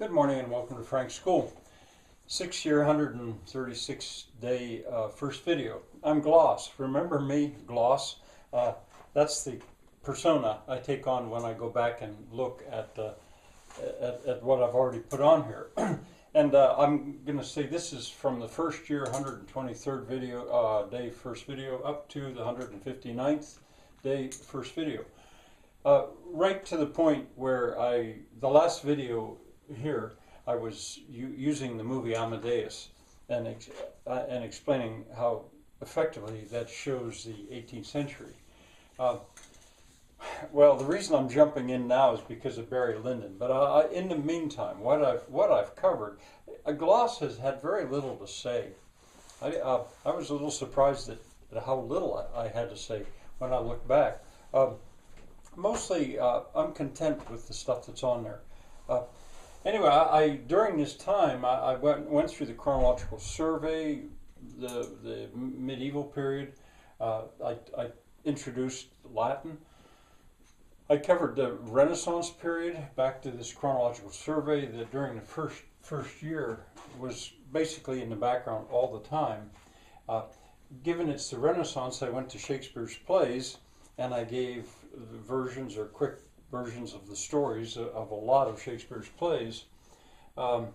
Good morning and welcome to Frank's School. 6-year, 136-day first video. I'm Gloss. Remember me, Gloss? That's the persona I take on when I go back and look at what I've already put on here. And I'm going to say this is from the first year, 123rd video, day first video, up to the 159th day first video. Right to the point where the last video here, I was using the movie Amadeus and explaining how effectively that shows the 18th century. Well, the reason I'm jumping in now is because of Barry Lyndon. But in the meantime, what I've covered, Gloss has had very little to say. I was a little surprised at how little I had to say when I look back. Mostly, I'm content with the stuff that's on there. Anyway, during this time, I went through the chronological survey, the medieval period. I introduced Latin. I covered the Renaissance period back to this chronological survey that during the first year was basically in the background all the time. Given it's the Renaissance, I went to Shakespeare's plays and I gave versions or quick versions of the stories of a lot of Shakespeare's plays. And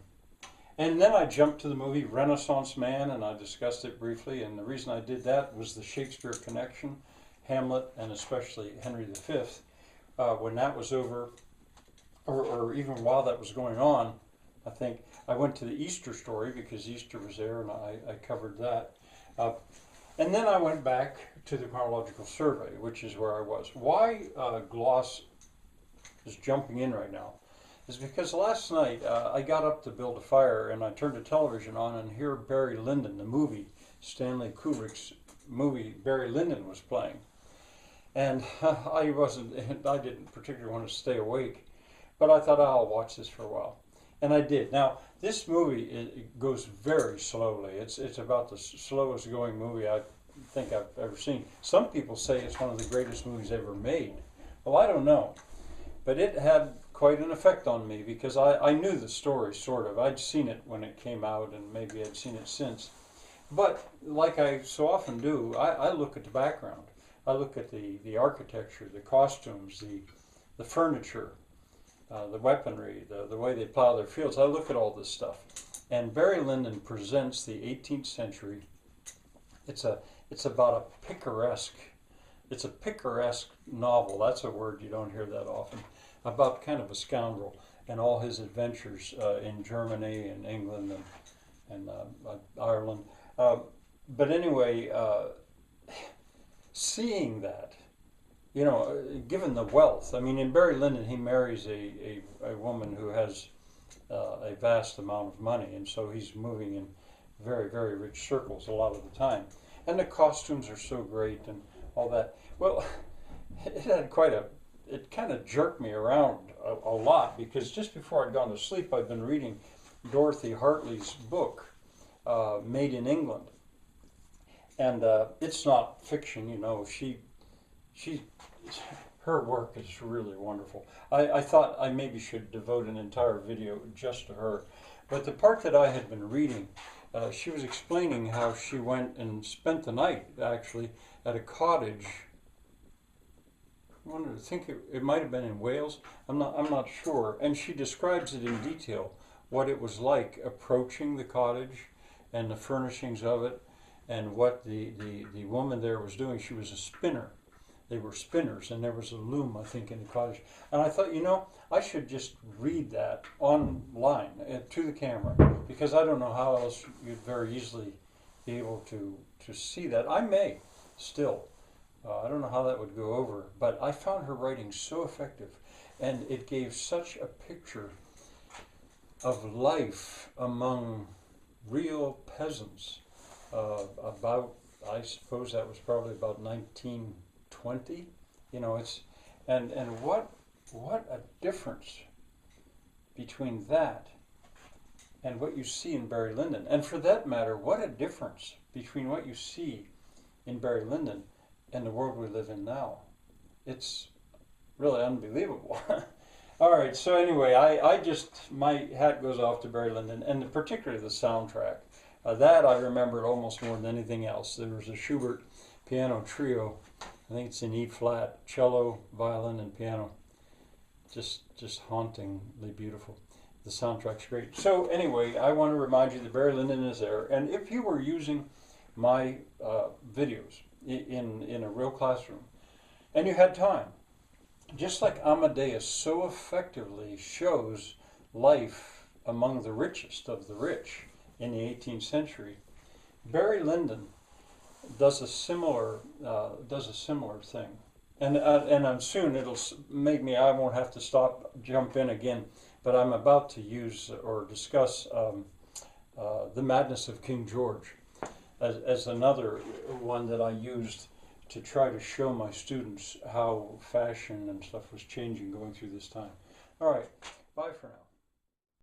then I jumped to the movie Renaissance Man and I discussed it briefly, and the reason I did that was the Shakespeare connection, Hamlet, and especially Henry V. When that was over, or even while that was going on, I think I went to the Easter story because Easter was there and I covered that. And then I went back to the chronological survey, which is where I was. Why Gloss is jumping in right now is because last night I got up to build a fire and I turned the television on and here Barry Lyndon, the movie, Stanley Kubrick's movie, Barry Lyndon was playing. And I didn't particularly want to stay awake, but I thought, I'll watch this for a while. And I did. Now, this movie, it goes very slowly. It's about the slowest going movie I think I've ever seen. Some people say it's one of the greatest movies ever made. Well, I don't know. But it had quite an effect on me because I knew the story, sort of. I'd seen it when it came out and maybe I'd seen it since. But like I so often do, I look at the background. I look at the architecture, the costumes, the furniture, the weaponry, the way they plow their fields. I look at all this stuff. And Barry Lyndon presents the 18th century. It's about a picaresque novel. That's a word you don't hear that often. About kind of a scoundrel and all his adventures in Germany and England and Ireland. But anyway, seeing that, you know, given the wealth, I mean, in Barry Lyndon, he marries a woman who has a vast amount of money, and so he's moving in very, very rich circles a lot of the time. And the costumes are so great and all that. Well, it had it kind of jerked me around a lot because just before I'd gone to sleep, I'd been reading Dorothy Hartley's book, Made in England. And it's not fiction, you know. Her work is really wonderful. I thought I maybe should devote an entire video just to her. But the part that I had been reading, she was explaining how she went and spent the night, actually, at a cottage. I think it might have been in Wales. I'm not sure. And she describes it in detail, what it was like approaching the cottage and the furnishings of it, and what the woman there was doing. She was a spinner. They were spinners, and there was a loom, I think, in the cottage. And I thought, you know, I should just read that online to the camera, because I don't know how else you'd very easily be able to see that. I may still. I don't know how that would go over, but I found her writing so effective, and it gave such a picture of life among real peasants. About, I suppose that was probably about 1920. You know, and what a difference between that and what you see in Barry Lyndon. And for that matter, what a difference between what you see in Barry Lyndon and the world we live in now. It's really unbelievable. All right, so anyway, I just, my hat goes off to Barry Lyndon, and particularly the soundtrack. That I remembered almost more than anything else. There was a Schubert piano trio. I think it's in E flat, cello, violin, and piano. Just hauntingly beautiful. The soundtrack's great. So anyway, I want to remind you that Barry Lyndon is there, and if you were using my videos in a real classroom, and you had time, just like Amadeus so effectively shows life among the richest of the rich in the 18th century, Barry Lyndon does a similar thing. And I'm soon it'll make me, I won't have to jump in again, but I'm about to use or discuss The Madness of King George as another one that I used to try to show my students how fashion and stuff was changing going through this time. All right, bye for now.